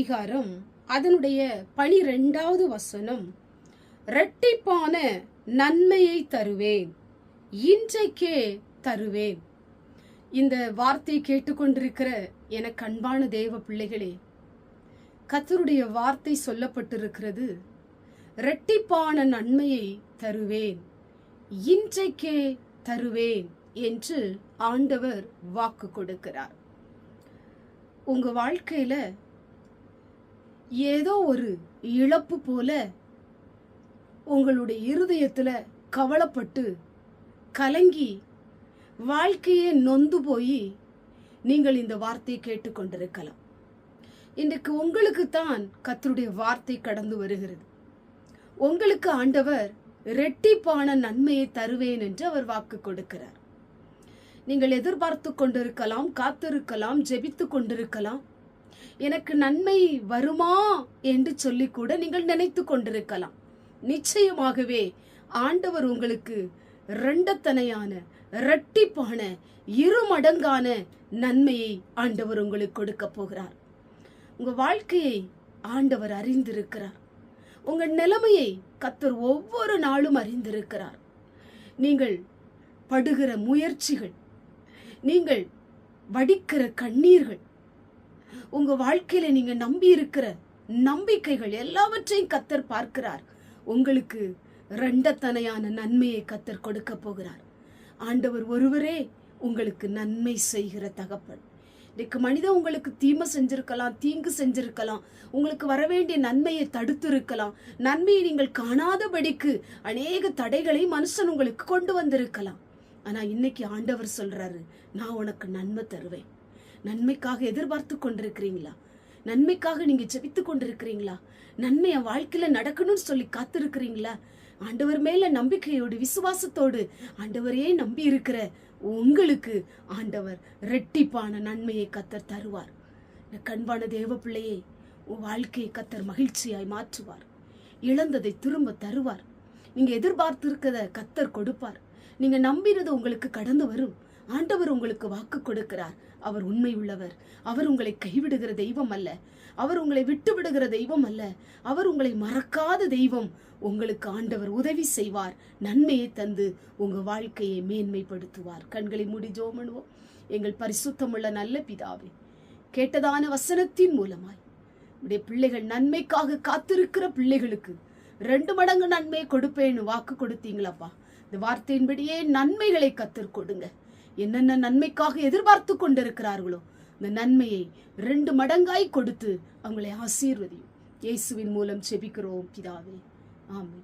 அதிகாரம் அதனுடைய 12வது வசனம், இரட்டிப்பான நன்மையை தருவேன், இன்றைக்கே தருவேன். இந்த வார்த்தையை கேட்டுக்கொண்டிருக்கிற எனக்கு அன்பான தேவ பிள்ளைகளே, கர்த்தருடைய வார்த்தை சொல்லப்பட்டிருக்கிறது, இரட்டிப்பான நன்மையை தருவேன், இன்றைக்கே தருவேன் என்று ஆண்டவர் வாக்கு கொடுக்கிறார். உங்க வாழ்க்கையில ஏதோ ஒரு இழப்பு போல உங்களுடைய இருதயத்துல கவலைப்பட்டு கலங்கி வாழ்க்கையே நொந்து போய் நீங்கள் இந்த வார்த்தையை கேட்டுக்கொண்டிருக்கலாம். இன்றைக்கு உங்களுக்கு தான் கர்த்தருடைய வார்த்தை கடந்து வருகிறது. உங்களுக்கு ஆண்டவர் இரட்டிப்பான நன்மையை தருவேன் என்று அவர் வாக்கு கொடுக்கிறார். நீங்கள் எதிர்பார்த்து கொண்டிருக்கலாம், காத்திருக்கலாம், ஜெபித்து கொண்டிருக்கலாம். எனக்கு நன்மை வருமா என்று சொல்லி கூட நீங்கள் நினைத்து கொண்டிருக்கலாம். நிச்சயமாகவே ஆண்டவர் உங்களுக்கு இரண்டத்தனையான, இரட்டிப்பான, இருமடங்கான நன்மையை ஆண்டவர் உங்களுக்கு கொடுக்க போகிறார். உங்க வாழ்க்கையை ஆண்டவர் அறிந்திருக்கிறார். உங்கள் நிலைமையை கர்த்தர் ஒவ்வொரு நாளும் அறிந்திருக்கிறார். நீங்கள் படுகிற முயற்சிகள், நீங்கள் வடிக்கிற கண்ணீர்கள், உங்க வாழ்க்கையில நீங்க நம்பி இருக்கிற நம்பிக்கைகள் எல்லாவற்றையும் கர்த்தர் பார்க்கிறார். உங்களுக்கு இரண்டத்தனையான நன்மையை கர்த்தர் கொடுக்க போகிறார். ஆண்டவர் ஒருவரே உங்களுக்கு நன்மை செய்கிற தகப்பன். இன்னைக்கு மனிதன் உங்களுக்கு தீமை செஞ்சிருக்கலாம், தீங்கு செஞ்சிருக்கலாம், உங்களுக்கு வரவேண்டிய நன்மையை தடுத்து இருக்கலாம், நன்மையை நீங்கள் காணாதபடிக்கு அநேக தடைகளை மனுஷன் உங்களுக்கு கொண்டு வந்திருக்கலாம். ஆனா இன்னைக்கு ஆண்டவர் சொல்றாரு, நான் உனக்கு நன்மை தருவேன். நன்மைக்காக எதிர்பார்த்து கொண்டிருக்கிறீங்களா? நன்மைக்காக நீங்க ஜெபித்து கொண்டிருக்கிறீங்களா? நன்மை என் வாழ்க்கையில நடக்கணும்னு சொல்லி காத்திருக்கிறீங்களா? ஆண்டவர் மேல நம்பிக்கையோடு, விசுவாசத்தோடு ஆண்டவரையே நம்பி இருக்கிற உங்களுக்கு ஆண்டவர் இரட்டிப்பான நன்மையை கர்த்தர் தருவார். கண்பான தேவ பிள்ளையே, உன் வாழ்க்கையை கர்த்தர் மகிழ்ச்சியாய் மாற்றுவார். இழந்ததை திரும்ப தருவார். நீங்க எதிர்பார்த்து இருக்கிறத கர்த்தர் கொடுப்பார். நீங்க நம்பினது உங்களுக்கு கடந்து வரும். ஆண்டவர் உங்களுக்கு வாக்கு கொடுக்கிறார். அவர் உண்மை உள்ளவர். அவர் உங்களை கைவிடுகிற தெய்வம் அல்ல. அவர் உங்களை விட்டு விடுகிற தெய்வம் அல்ல. அவர் உங்களை மறக்காத தெய்வம். உங்களுக்கு ஆண்டவர் உதவி செய்வார். நன்மையை தந்து உங்க வாழ்க்கையை மேன்மைப்படுத்துவார். கண்களை மூடி ஜெபம் பண்ணுவோம். எங்கள் பரிசுத்தமுள்ள நல்ல பிதாவே, கேட்டதான வசனத்தின் மூலமாய் உடைய பிள்ளைகள், நன்மைக்காக காத்திருக்கிற பிள்ளைகளுக்கு 2 மடங்கு நன்மையை கொடுப்பேன்னு வாக்கு கொடுத்தீங்களாப்பா. இந்த வார்த்தையின்படியே நன்மைகளை கர்த்தர் கொடுங்க. என்னென்ன நன்மைக்காக எதிர்பார்த்து கொண்டிருக்கிறார்களோ இந்த நன்மையை 2 மடங்காய் கொடுத்து அவங்களை ஆசீர்வதியும். இயேசுவின் மூலம் ஜெபிக்கிறோம் பிதாவே, ஆமென்.